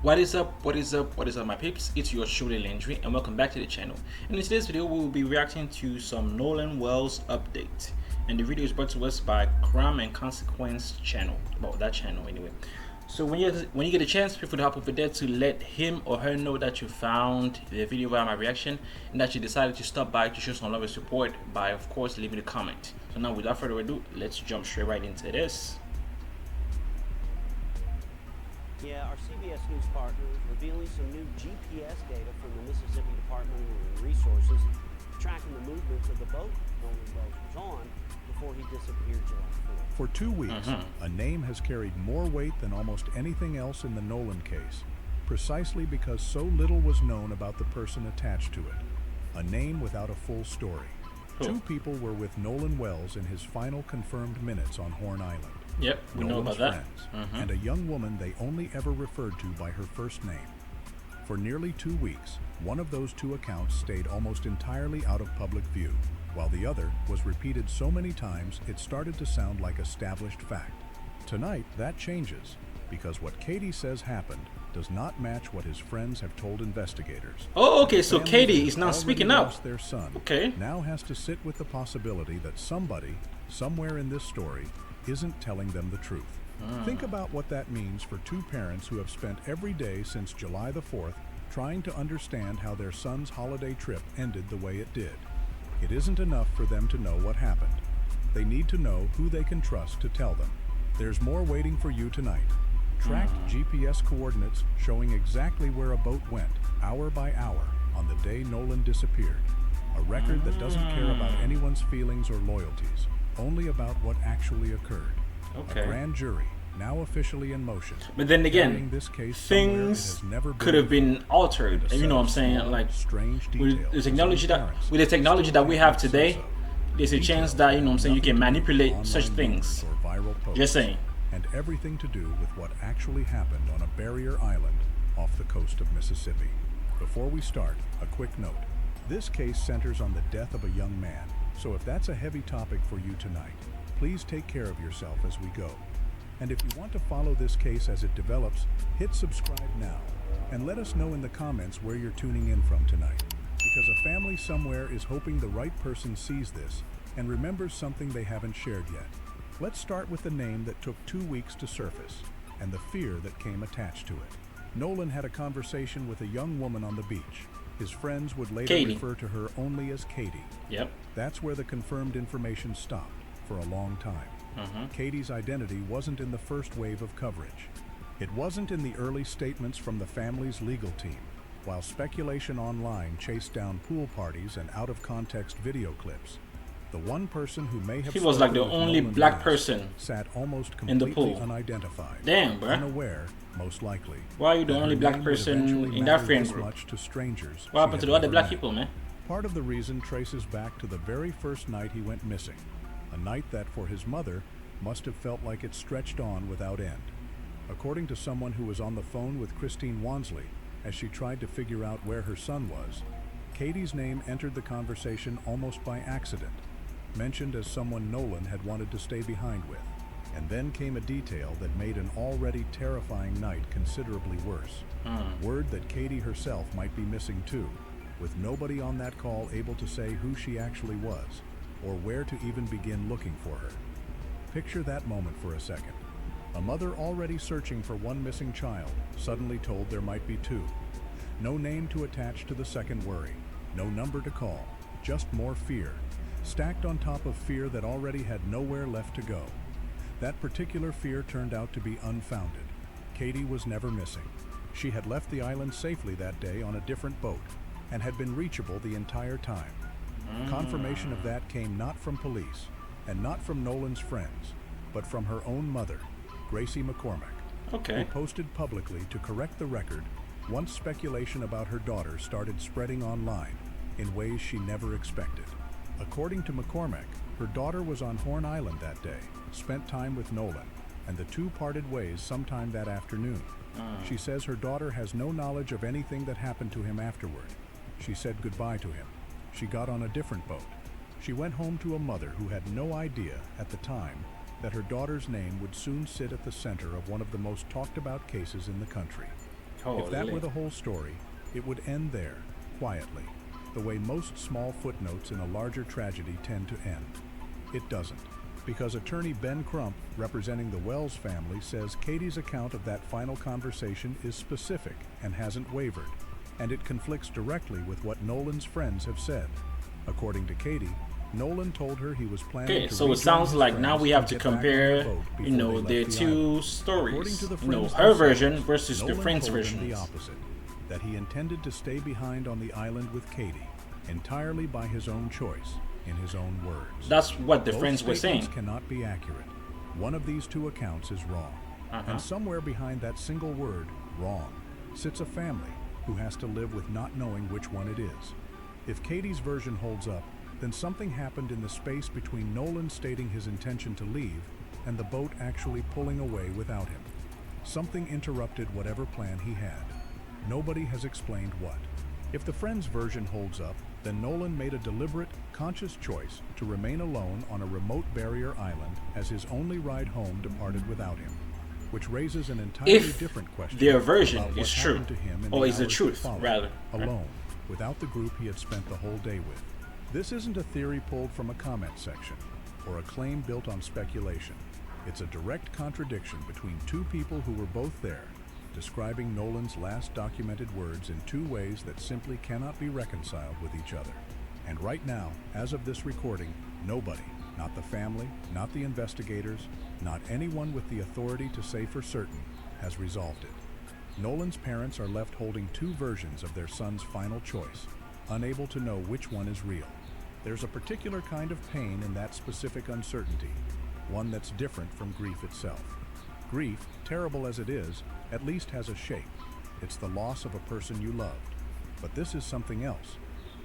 What is up? What is up? What is up, my peeps? It's your Shuli Landry, and welcome back to the channel. And in today's video, we will be reacting to some Nolan Wells update. And the video is brought to us by Crime and Consequence channel. Well, that channel anyway. So when you get a chance, feel free to hop over there to let him or her know that you found the video via my reaction and that you decided to stop by to show some love and support by, of course, leaving a comment. So now, without further ado, let's jump straight right into this. Yeah, our CBS News partner is revealing some new GPS data from the Mississippi Department of Marine Resources, tracking the movements of the boat Nolan Wells was on before he disappeared July 4th. For 2 weeks, a name has carried more weight than almost anything else in the Nolan case, precisely because so little was known about the person attached to it. A name without a full story. Cool. 2 people were with Nolan Wells in his final confirmed minutes on Horn Island. Yep, we know about that. And a young woman they only ever referred to by her first name. For nearly 2 weeks, one of those 2 accounts stayed almost entirely out of public view, while the other was repeated so many times it started to sound like established fact. Tonight, that changes, because what Katie says happened does not match what his friends have told investigators. Oh, okay, so Katie is now speaking up. Their son Okay. now has to sit with the possibility that somebody, somewhere in this story, isn't telling them the truth. Think about what that means for 2 parents who have spent every day since July the 4th trying to understand how their son's holiday trip ended the way it did. It isn't enough for them to know what happened. They need to know who they can trust to tell them. There's more waiting for you tonight. Tracked GPS coordinates showing exactly where a boat went, hour by hour, on the day Nolan disappeared. A record that doesn't care about anyone's feelings or loyalties, only about what actually occurred. Okay. A grand jury, now officially in motion. But then again, Carrying this case things somewhere it has never could been have been altered. And you know what I'm saying? Like, strange with details the technology parents that we have still today, so. there's a chance that, you know what I'm saying, you can manipulate such things. Or viral posts, Just saying. and everything to do with what actually happened on a barrier island off the coast of Mississippi. Before we start, a quick note. This case centers on the death of a young man, so if that's a heavy topic for you tonight, please take care of yourself as we go. And if you want to follow this case as it develops, hit subscribe now, and let us know in the comments where you're tuning in from tonight, because a family somewhere is hoping the right person sees this and remembers something they haven't shared yet. Let's start with the name that took 2 weeks to surface, and the fear that came attached to it. Nolan had a conversation with a young woman on the beach. His friends would later Katie. refer to her only as Katie. Yep. That's where the confirmed information stopped for a long time. Katie's identity wasn't in the first wave of coverage. It wasn't in the early statements from the family's legal team, while speculation online chased down pool parties and out-of-context video clips. The one person who may have He was like the spoken with only Nolan black Wells person sat almost in the completely pool. unidentified. Damn, bruh. Unaware, most likely. Why are you the that only her black name would person eventually in that matter friend this group? much to strangers What she happened to had the other never black met. people, man? Part of the reason traces back to the very first night he went missing, a night that for his mother must have felt like it stretched on without end. According to someone who was on the phone with Christine Wansley as she tried to figure out where her son was, Katie's name entered the conversation almost by accident, mentioned as someone Nolan had wanted to stay behind with. And then came a detail that made an already terrifying night considerably worse. Word that Katie herself might be missing too, with nobody on that call able to say who she actually was, or where to even begin looking for her. Picture that moment for a second. A mother already searching for one missing child, suddenly told there might be 2. No name to attach to the second worry, no number to call, just more fear, stacked on top of fear that already had nowhere left to go. That particular fear turned out to be unfounded. Katie was never missing. She had left the island safely that day on a different boat, and had been reachable the entire time. Confirmation of that came not from police, and not from Nolan's friends, but from her own mother, Gracie McCormack, who Okay. posted publicly to correct the record once speculation about her daughter started spreading online in ways she never expected. According to McCormack, her daughter was on Horn Island that day, spent time with Nolan, and the 2 parted ways sometime that afternoon. She says her daughter has no knowledge of anything that happened to him afterward. She said goodbye to him. She got on a different boat. She went home to a mother who had no idea at the time that her daughter's name would soon sit at the center of one of the most talked about cases in the country. If that were the whole story, it would end there, quietly, the way most small footnotes in a larger tragedy tend to end. It doesn't, because attorney Ben Crump, representing the Wells family, says Katie's account of that final conversation is specific and hasn't wavered, and it conflicts directly with what Nolan's friends have said. According to Katie, Nolan told her he was planning to so it sounds like now we have to compare, their two stories. Her version versus the friend's version. The opposite, that he intended to stay behind on the island with Katie, entirely by his own choice, in his own words. That's what the Both friends were saying. statements cannot be accurate. One of these two accounts is wrong. And somewhere behind that single word, wrong, sits a family who has to live with not knowing which one it is. If Katie's version holds up, then something happened in the space between Nolan stating his intention to leave and the boat actually pulling away without him. Something interrupted whatever plan he had. Nobody has explained what. If the friend's version holds up, then Nolan made a deliberate, conscious choice to remain alone on a remote barrier island as his only ride home departed without him, which raises an entirely different question. Their version about what is true, happened to him in or is the hours truth, that followed, rather. alone, without the group he had spent the whole day with. This isn't a theory pulled from a comment section, or a claim built on speculation. It's a direct contradiction between two people who were both there, describing Nolan's last documented words in two ways that simply cannot be reconciled with each other. And right now, as of this recording, nobody, not the family, not the investigators, not anyone with the authority to say for certain, has resolved it. Nolan's parents are left holding two versions of their son's final choice, unable to know which one is real. There's a particular kind of pain in that specific uncertainty, one that's different from grief itself. Grief, terrible as it is, at least has a shape. It's the loss of a person you loved. But this is something else.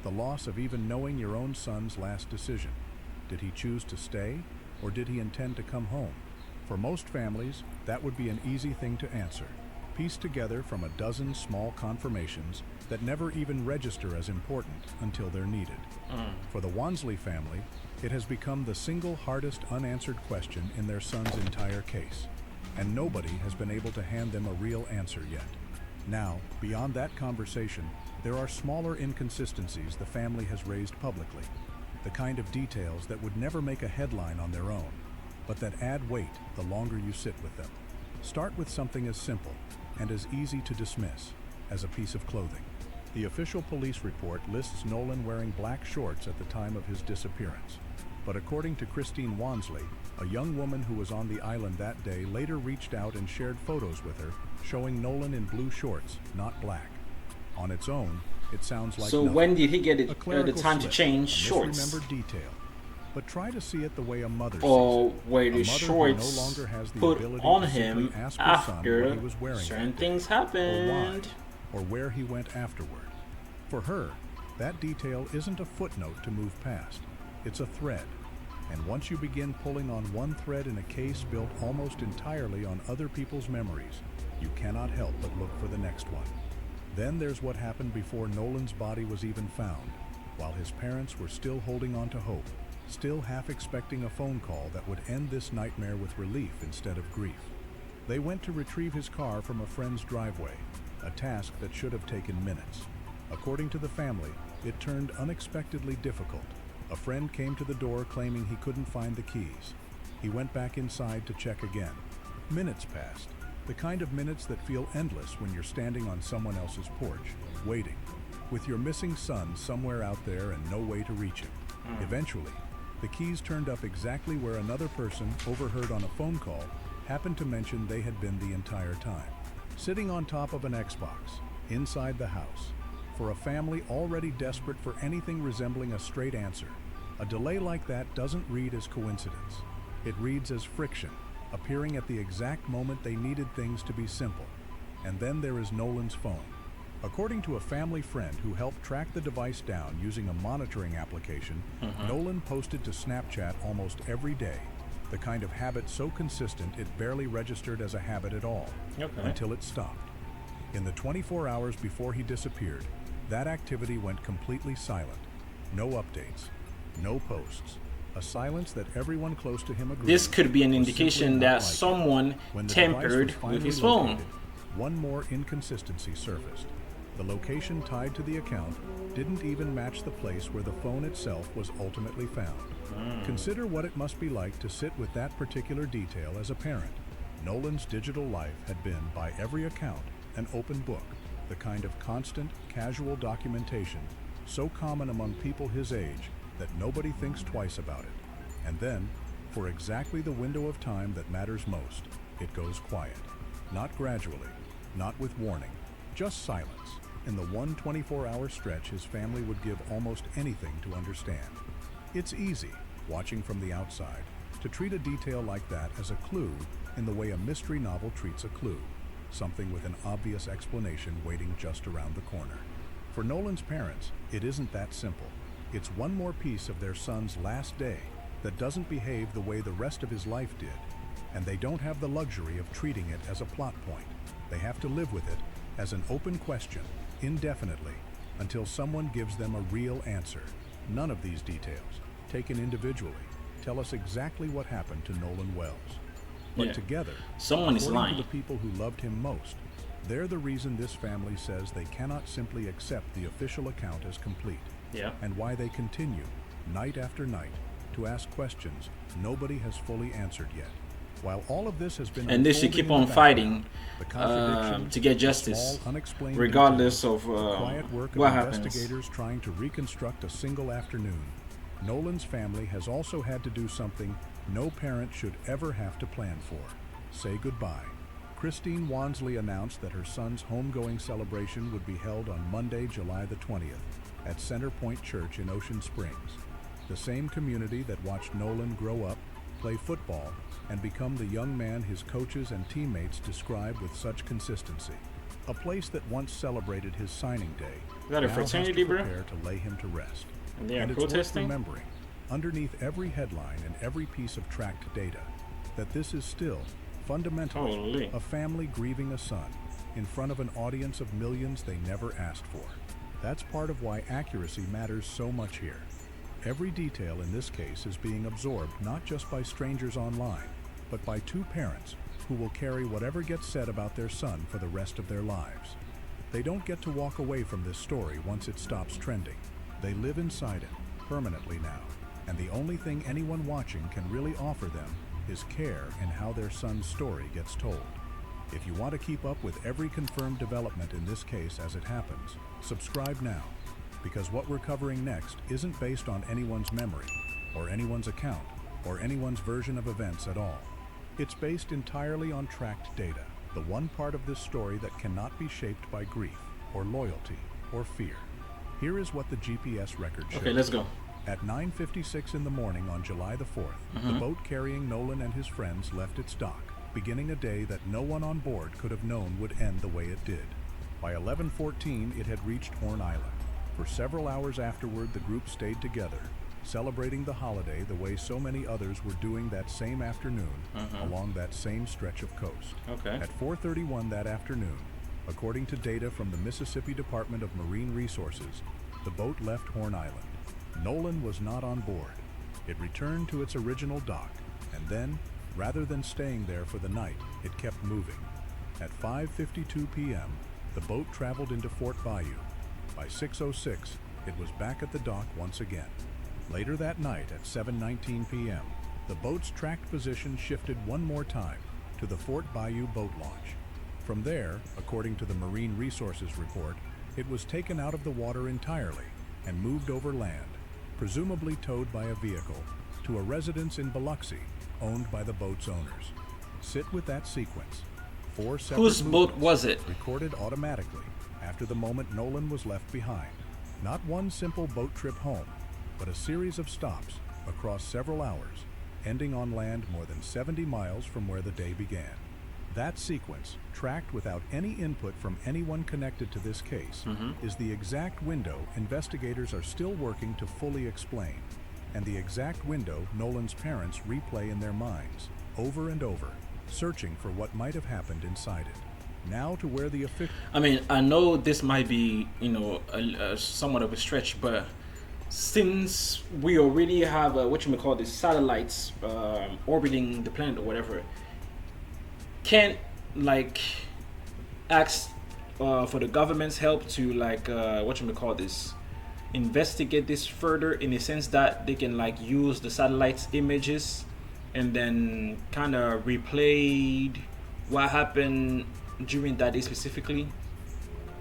The loss of even knowing your own son's last decision. Did he choose to stay, or did he intend to come home? For most families, that would be an easy thing to answer, pieced together from a dozen small confirmations that never even register as important until they're needed. For the Wansley family, it has become the single hardest unanswered question in their son's entire case, and nobody has been able to hand them a real answer yet. Now, beyond that conversation, there are smaller inconsistencies the family has raised publicly, the kind of details that would never make a headline on their own, but that add weight the longer you sit with them. Start with something as simple and as easy to dismiss as a piece of clothing. The official police report lists Nolan wearing black shorts at the time of his disappearance, but according to Christine Wansley, a young woman who was on the island that day later reached out and shared photos with her, showing Nolan in blue shorts, not black. On its own, it sounds like so nothing. When did he get A clerical the time to slip, change a shorts? misremembered detail. But try to see it the way a mother Or sees it. were A the mother who shorts no longer has the put ability on to simply him ask her son after what he was wearing certain that day, things or happened? why, or where he went afterward. For her, that detail isn't a footnote to move past. It's a thread. And once you begin pulling on one thread in a case built almost entirely on other people's memories, you cannot help but look for the next one. Then there's what happened before Nolan's body was even found, while his parents were still holding on to hope, still half expecting a phone call that would end this nightmare with relief instead of grief. They went to retrieve his car from a friend's driveway, a task that should have taken minutes. According to the family, it turned unexpectedly difficult. A friend came to the door claiming he couldn't find the keys. He went back inside to check again. Minutes passed, the kind of minutes that feel endless when you're standing on someone else's porch, waiting, with your missing son somewhere out there and no way to reach him. Eventually, the keys turned up exactly where another person, overheard on a phone call, happened to mention they had been the entire time. Sitting on top of an Xbox, inside the house. For a family already desperate for anything resembling a straight answer, a delay like that doesn't read as coincidence. It reads as friction, appearing at the exact moment they needed things to be simple. And then there is Nolan's phone. According to a family friend who helped track the device down using a monitoring application, Nolan posted to Snapchat almost every day, the kind of habit so consistent it barely registered as a habit at all, until it stopped. In the 24 hours before he disappeared, that activity went completely silent. No updates, no posts, a silence that everyone close to him agreed. This could be an was indication simply not that like it. someone When the tampered device was with his finally phone. located, one more inconsistency surfaced. The location tied to the account didn't even match the place where the phone itself was ultimately found. Consider what it must be like to sit with that particular detail as a parent. Nolan's digital life had been, by every account, an open book, the kind of constant, casual documentation so common among people his age that nobody thinks twice about it. And then, for exactly the window of time that matters most, it goes quiet. Not gradually, not with warning, just silence. In the 24-hour stretch his family would give almost anything to understand. It's easy, watching from the outside, to treat a detail like that as a clue in the way a mystery novel treats a clue, something with an obvious explanation waiting just around the corner. For Nolan's parents, it isn't that simple. It's one more piece of their son's last day that doesn't behave the way the rest of his life did, and they don't have the luxury of treating it as a plot point. They have to live with it as an open question, indefinitely, until someone gives them a real answer. None of these details, taken individually, tell us exactly what happened to Nolan Wells. But together, someone is according lying. to the people who loved him most, they're the reason this family says they cannot simply accept the official account as complete. And why they continue, night after night, to ask questions nobody has fully answered yet. While all of this has been and they should keep on fighting to get justice, regardless of what happens. Investigators trying to reconstruct a single afternoon, Nolan's family has also had to do something no parent should ever have to plan for: say goodbye. Christine Wansley announced that her son's homegoing celebration would be held on Monday, July the 20th, at Center Point Church in Ocean Springs, the same community that watched Nolan grow up, play football, and become the young man his coaches and teammates describe with such consistency. A place that once celebrated his signing day now has to prepare to lay him to rest. And they are and protesting? it's worth remembering, underneath every headline and every piece of tracked data, that this is still, fundamentally, a family grieving a son in front of an audience of millions they never asked for. That's part of why accuracy matters so much here. Every detail in this case is being absorbed not just by strangers online, but by two parents who will carry whatever gets said about their son for the rest of their lives. They don't get to walk away from this story once it stops trending. They live inside it, permanently now, and the only thing anyone watching can really offer them is care in how their son's story gets told. If you want to keep up with every confirmed development in this case as it happens, subscribe now, because what we're covering next isn't based on anyone's memory, or anyone's account, or anyone's version of events at all. It's based entirely on tracked data, the one part of this story that cannot be shaped by grief, or loyalty, or fear. Here is what the GPS record shows. Okay, let's go. At 9:56 in the morning on July the 4th, the boat carrying Nolan and his friends left its dock, beginning a day that no one on board could have known would end the way it did. By 11:14, it had reached Horn Island. For several hours afterward, the group stayed together, celebrating the holiday the way so many others were doing that same afternoon along that same stretch of coast. At 4:31 that afternoon, according to data from the Mississippi Department of Marine Resources, the boat left Horn Island. Nolan was not on board. It returned to its original dock, and then, rather than staying there for the night, it kept moving. At 5:52 p.m., the boat traveled into Fort Bayou. By 6:06, it was back at the dock once again. Later that night at 7:19 p.m., the boat's tracked position shifted one more time to the Fort Bayou boat launch. From there, according to the Marine Resources report, it was taken out of the water entirely and moved over land, presumably towed by a vehicle, to a residence in Biloxi, owned by the boat's owners. Sit with that sequence. 4 separate Whose boat was it? Recorded automatically after the moment Nolan was left behind. Not one simple boat trip home, but a series of stops across several hours, ending on land more than 70 miles from where the day began. That sequence, tracked without any input from anyone connected to this case, is the exact window investigators are still working to fully explain, and the exact window Nolan's parents replay in their minds, over and over, searching for what might have happened inside it. Now to where the official... I mean, I know this might be, somewhat of a stretch, but since we already have, satellites orbiting the planet or whatever, can't, asked for the government's help to like call this, investigate this further, in the sense that they can like use the satellite images and then kind of replayed what happened during that day specifically.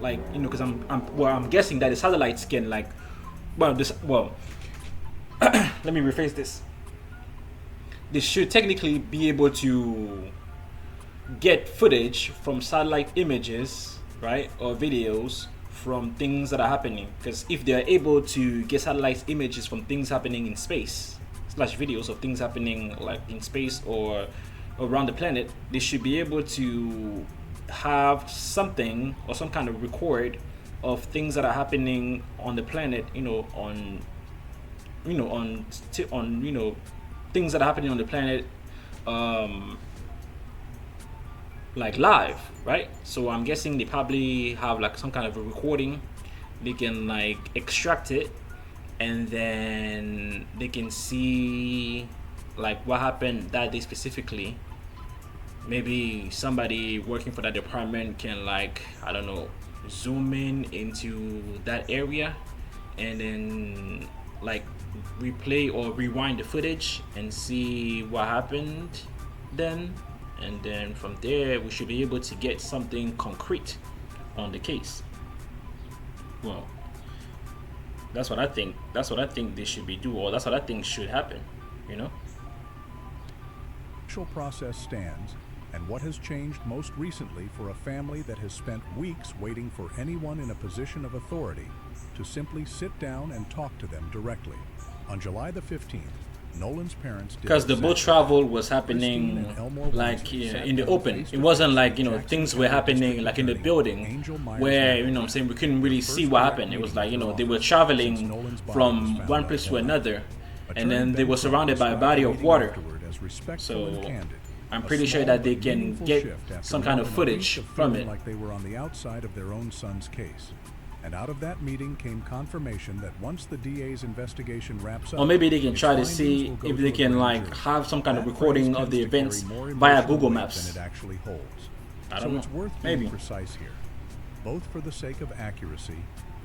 Like, you know, because I'm guessing that the satellites can like, let me rephrase this. They should technically be able to get footage from satellite images, right, or videos from things that are happening. Because if they are able to get satellite images from things happening in space, slash videos of things happening like in space or around the planet, they should be able to have something or some kind of record of things that are happening on the planet, things that are happening on the planet, like live, right? So I'm guessing they probably have like some kind of a recording. They can like extract it, and then they can see like what happened that day specifically. Maybe somebody working for that department can like, I don't know, zoom in into that area and then like replay or rewind the footage and see what happened then, and then from there we should be able to get something concrete on the case. Well, that's what I think they should be doing, or that's what I think should happen, you know. The actual process stands, and what has changed most recently for a family that has spent weeks waiting for anyone in a position of authority to simply sit down and talk to them directly. On July the 15th, Nolan's parents did because the boat travel was happening like in the open. It wasn't like, you know, things were happening like in the building where, you know what I'm saying, we couldn't really see what happened. It was like, you know, they were traveling from one place to another, and then they were surrounded by a body of water. So I'm pretty sure that they can get some kind of footage from it. Like they were on the outside of their own son's case. And out of that meeting came confirmation that once the DA's investigation wraps up, or maybe they can try to see if they can like have some kind of recording of the events via Google Maps. Than it actually holds. I don't know. It's worth being precise here, both for the sake of accuracy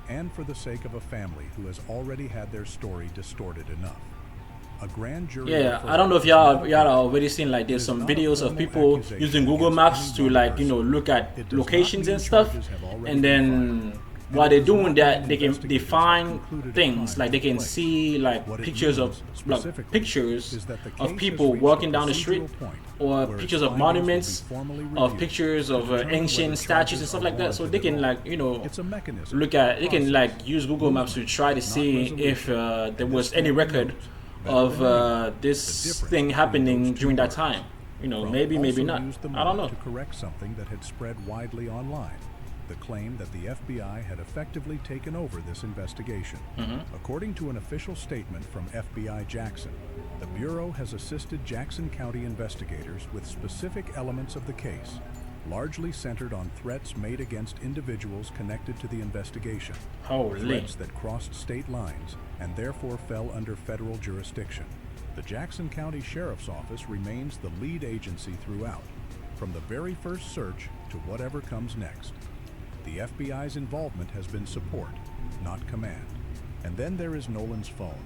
and for the sake of a family who has already had their story distorted enough. A grand jury. Yeah, I don't know if y'all are already seen like there's some videos of people using Google Maps to like, you know, look at locations and stuff, and then while they're doing that, they find things like they can see like pictures of people walking down the street, or pictures of monuments, of pictures of ancient statues and stuff like that. So they can like, you know, they can like use Google Maps to try to see if there was any record of this thing happening during that time. You know, maybe not. I don't know. To correct something that had spread widely online. The claim that the FBI had effectively taken over this investigation. According to an official statement from FBI Jackson, the Bureau has assisted Jackson County investigators with specific elements of the case, largely centered on threats made against individuals connected to the investigation. Threats that crossed state lines and therefore fell under federal jurisdiction. The Jackson County Sheriff's Office remains the lead agency throughout, from the very first search to whatever comes next. The FBI's involvement has been support, not command. And then there is Nolan's phone,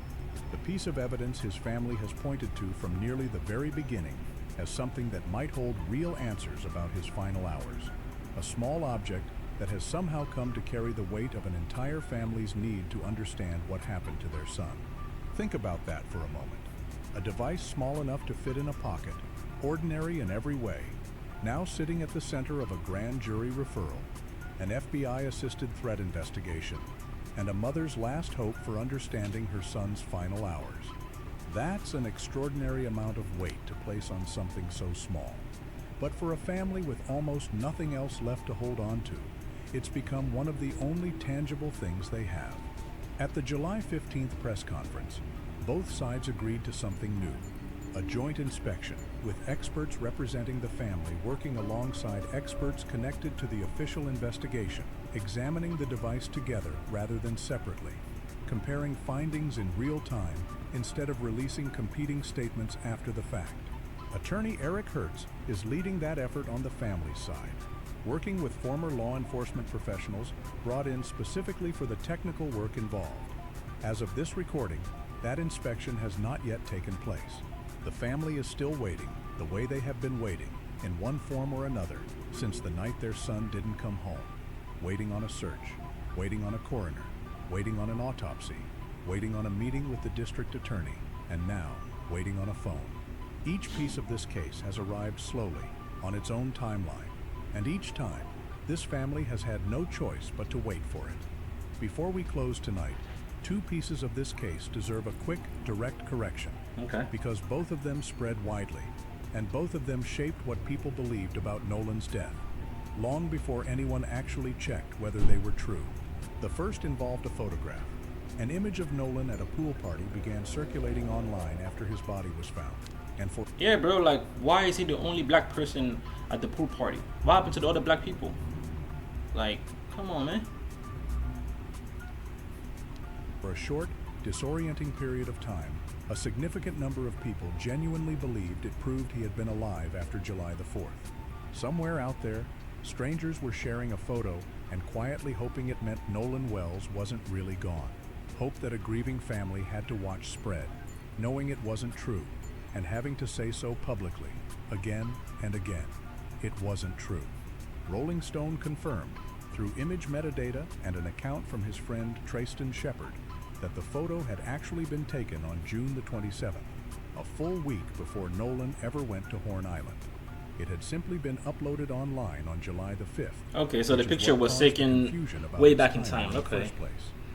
the piece of evidence his family has pointed to from nearly the very beginning as something that might hold real answers about his final hours. A small object that has somehow come to carry the weight of an entire family's need to understand what happened to their son. Think about that for a moment. A device small enough to fit in a pocket, ordinary in every way, now sitting at the center of a grand jury referral, an FBI-assisted threat investigation, and a mother's last hope for understanding her son's final hours. That's an extraordinary amount of weight to place on something so small. But for a family with almost nothing else left to hold on to, it's become one of the only tangible things they have. At the July 15th press conference, both sides agreed to something new. A joint inspection, with experts representing the family working alongside experts connected to the official investigation, examining the device together rather than separately, comparing findings in real time instead of releasing competing statements after the fact. Attorney Eric Hertz is leading that effort on the family's side. working with former law enforcement professionals brought in specifically for the technical work involved. As of this recording, that inspection has not yet taken place. The family is still waiting, the way they have been waiting, in one form or another, since the night their son didn't come home. Waiting on a search, waiting on a coroner, waiting on an autopsy, waiting on a meeting with the district attorney, and now waiting on a phone. Each piece of this case has arrived slowly, on its own timeline, and each time, this family has had no choice but to wait for it. Before we close tonight, two pieces of this case deserve a quick, direct correction. Okay. Because both of them spread widely, and both of them shaped what people believed about Nolan's death, long before anyone actually checked whether they were true. The first involved a photograph. An image of Nolan at a pool party began circulating online after his body was found. And for Yeah, bro, like, why is he the only black person at the pool party? What happened to the other black people? Like, come on, man. For a short, disorienting period of time, a significant number of people genuinely believed it proved he had been alive after July the 4th. Somewhere out there, strangers were sharing a photo and quietly hoping it meant Nolan Wells wasn't really gone. Hope that a grieving family had to watch spread, knowing it wasn't true, and having to say so publicly, again and again. It wasn't true. Rolling Stone confirmed, through image metadata and an account from his friend Trayston Shepard, that the photo had actually been taken on June the 27th, a full week before Nolan ever went to Horn Island. It had simply been uploaded online on July the 5th. Okay, so the which is picture what was caused the taken confusion about way its back in timing time. the Okay. first place.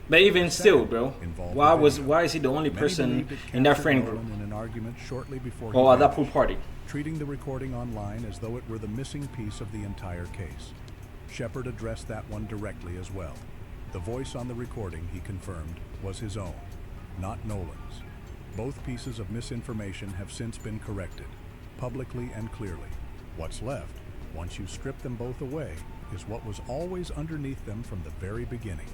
But even The still, second bro, involved why a video. is he the only Many person believed it in that captured friend group? Nolan in an argument shortly before he Or at that vanished, pool party? treating the recording online as though it were the missing piece of the entire case. Shepard addressed that one directly as well. The voice on the recording, he confirmed, was his own, not Nolan's. Both pieces of misinformation have since been corrected, publicly and clearly. What's left, once you strip them both away, is what was always underneath them from the very beginning: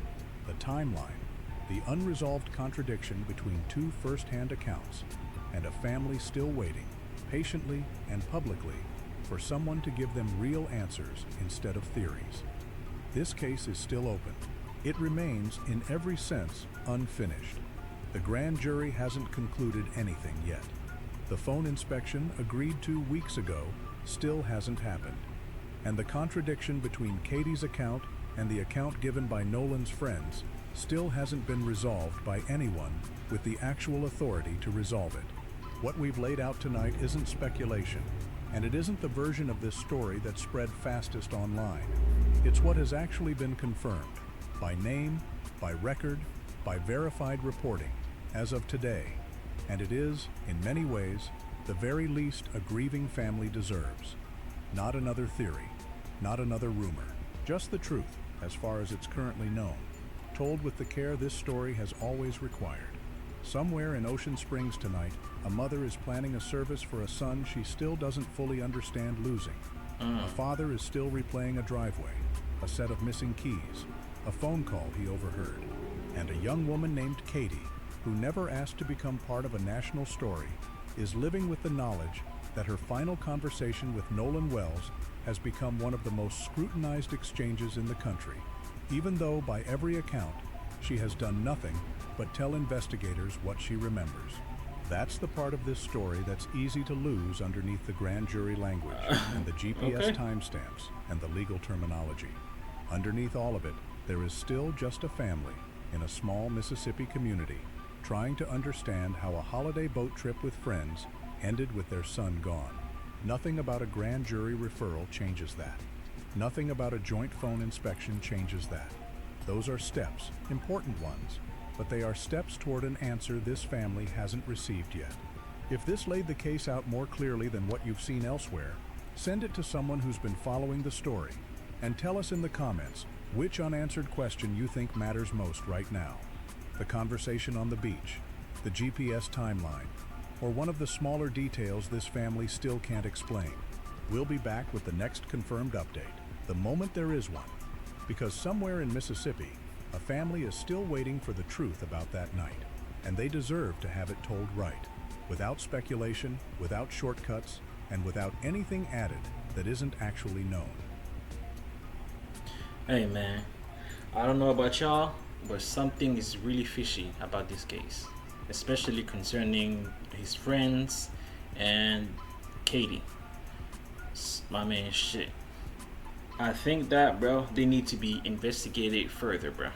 the timeline, the unresolved contradiction between two first-hand accounts, and a family still waiting, patiently and publicly, for someone to give them real answers instead of theories. This case is still open. It remains, in every sense, unfinished. The grand jury hasn't concluded anything yet. The phone inspection, agreed to weeks ago, still hasn't happened. And the contradiction between Katie's account and the account given by Nolan's friends still hasn't been resolved by anyone with the actual authority to resolve it. What we've laid out tonight isn't speculation, and it isn't the version of this story that spread fastest online. It's what has actually been confirmed, by name, by record, by verified reporting, as of today. And it is, in many ways, the very least a grieving family deserves. Not another theory, not another rumor, just the truth, as far as it's currently known, told with the care this story has always required. Somewhere in Ocean Springs tonight, a mother is planning a service for a son she still doesn't fully understand losing. A father is still replaying a driveway, a set of missing keys, a phone call he overheard, and a young woman named Katie, who never asked to become part of a national story, is living with the knowledge that her final conversation with Nolan Wells has become one of the most scrutinized exchanges in the country, even though by every account she has done nothing but tell investigators what she remembers. That's the part of this story that's easy to lose underneath the grand jury language and the GPS Okay. timestamps and the legal terminology. Underneath all of it, there is still just a family in a small Mississippi community trying to understand how a holiday boat trip with friends ended with their son gone. Nothing about a grand jury referral changes that. Nothing about a joint phone inspection changes that. Those are steps, important ones, but they are steps toward an answer this family hasn't received yet. If this laid the case out more clearly than what you've seen elsewhere, send it to someone who's been following the story, and tell us in the comments which unanswered question you think matters most right now. The conversation on the beach, the GPS timeline, or one of the smaller details this family still can't explain. We'll be back with the next confirmed update, the moment there is one, because somewhere in Mississippi, a family is still waiting for the truth about that night, and they deserve to have it told right, without speculation, without shortcuts, and without anything added that isn't actually known. Hey man, I don't know about y'all, but something is really fishy about this case, especially concerning his friends and Katie. My man, shit. I think that, bro, they need to be investigated further, bro.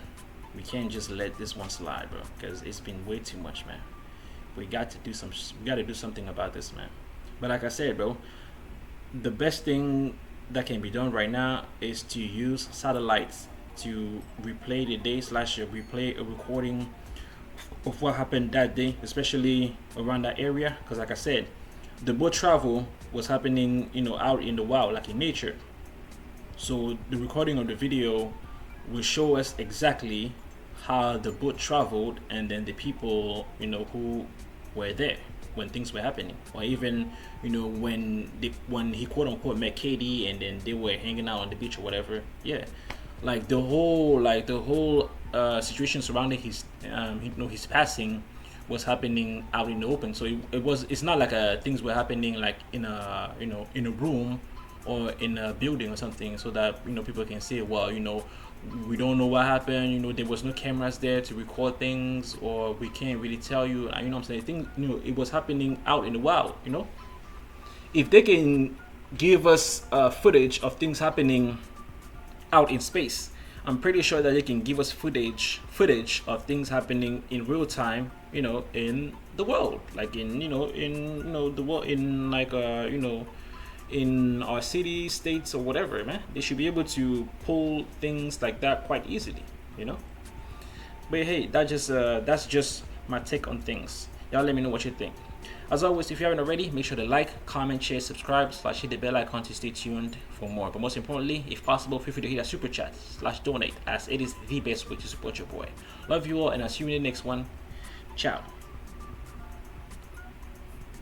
We can't just let this one slide, bro, because it's been way too much, man. We got to do some. We got to do something about this, man. But like I said, bro, the best thing that can be done right now is to use satellites to replay the day slash replay a recording of what happened that day, especially around that area. Because like I said, the boat travel was happening, out in the wild, like in nature. So the recording of the video will show us exactly how the boat traveled and then the people, who were there when things were happening, or even when he quote unquote met Katie and then they were hanging out on the beach or whatever. Yeah, like the whole situation surrounding his passing was happening out in the open. So it's not like things were happening like in a room or in a building or something, so that people can say, well, we don't know what happened. There was no cameras there to record things, or we can't really tell you. You know what I'm saying? Things, it was happening out in the wild. If they can give us footage of things happening out in space, I'm pretty sure that they can give us footage of things happening in real time, in the world, like in the world, in like in our city, states, or whatever, man. They should be able to pull things like that quite easily. But hey, that's just my take on things. Y'all let me know what you think. As always, if you haven't already, make sure to like, comment, share, subscribe, / hit the bell icon to stay tuned for more. But most importantly, if possible, feel free to hit that super chat / donate, as it is the best way to support your boy. Love you all, and I'll see you in the next one. Ciao.